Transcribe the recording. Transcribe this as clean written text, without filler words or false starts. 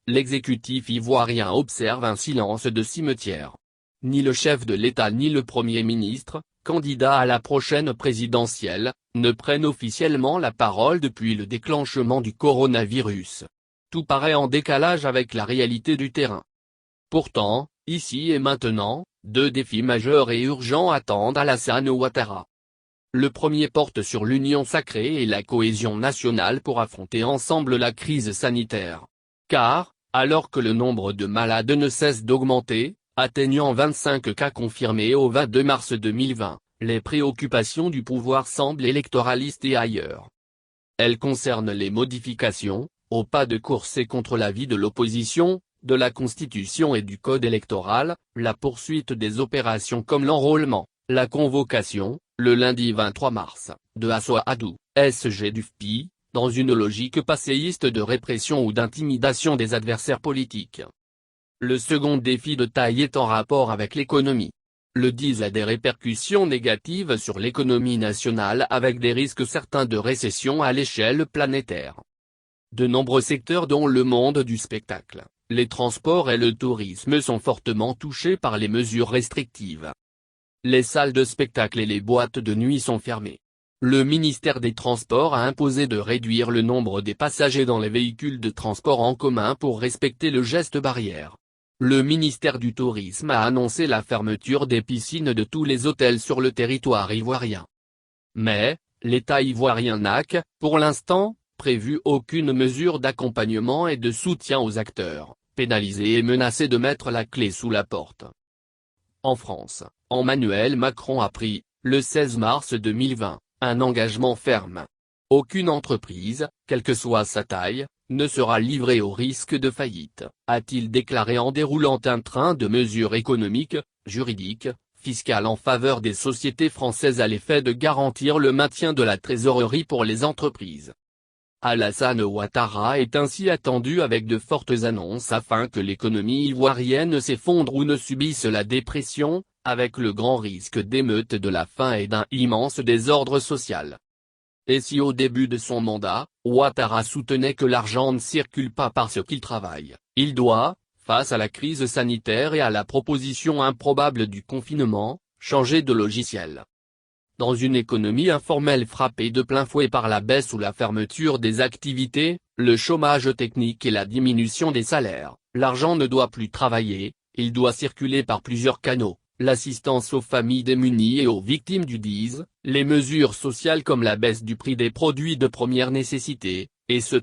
l'exécutif ivoirien observe un silence de cimetière. Ni le chef de l'État ni le Premier ministre, candidat à la prochaine présidentielle, ne prennent officiellement la parole depuis le déclenchement du coronavirus. Tout paraît en décalage avec la réalité du terrain. Pourtant, ici et maintenant, deux défis majeurs et urgents attendent Alassane Ouattara. Le premier porte sur l'union sacrée et la cohésion nationale pour affronter ensemble la crise sanitaire. Car, alors que le nombre de malades ne cesse d'augmenter, atteignant 25 cas confirmés au 22 mars 2020, les préoccupations du pouvoir semblent électoralistes et ailleurs. Elles concernent les modifications, au pas de course et contre l'avis de l'opposition, de la Constitution et du Code électoral, la poursuite des opérations comme l'enrôlement, la convocation, le lundi 23 mars, de Assoadou, SG du FPI, dans une logique passéiste de répression ou d'intimidation des adversaires politiques. Le second défi de taille est en rapport avec l'économie. Le 10 a des répercussions négatives sur l'économie nationale avec des risques certains de récession à l'échelle planétaire. De nombreux secteurs dont le monde du spectacle, les transports et le tourisme sont fortement touchés par les mesures restrictives. Les salles de spectacle et les boîtes de nuit sont fermées. Le ministère des Transports a imposé de réduire le nombre des passagers dans les véhicules de transport en commun pour respecter le geste barrière. Le ministère du Tourisme a annoncé la fermeture des piscines de tous les hôtels sur le territoire ivoirien. Mais, l'État ivoirien n'a, pour l'instant, prévu aucune mesure d'accompagnement et de soutien aux acteurs, pénalisés et menacés de mettre la clé sous la porte. En France, Emmanuel Macron a pris, le 16 mars 2020, un engagement ferme. Aucune entreprise, quelle que soit sa taille, ne sera livrée au risque de faillite, a-t-il déclaré en déroulant un train de mesures économiques, juridiques, fiscales en faveur des sociétés françaises à l'effet de garantir le maintien de la trésorerie pour les entreprises. Alassane Ouattara est ainsi attendu avec de fortes annonces afin que l'économie ivoirienne s'effondre ou ne subisse la dépression, avec le grand risque d'émeutes de la faim et d'un immense désordre social. Et si au début de son mandat, Ouattara soutenait que l'argent ne circule pas parce qu'il travaille, il doit, face à la crise sanitaire et à la proposition improbable du confinement, changer de logiciel. Dans une économie informelle frappée de plein fouet par la baisse ou la fermeture des activités, le chômage technique et la diminution des salaires, l'argent ne doit plus travailler, il doit circuler par plusieurs canaux. L'assistance aux familles démunies et aux victimes du DISE, les mesures sociales comme la baisse du prix des produits de première nécessité, etc.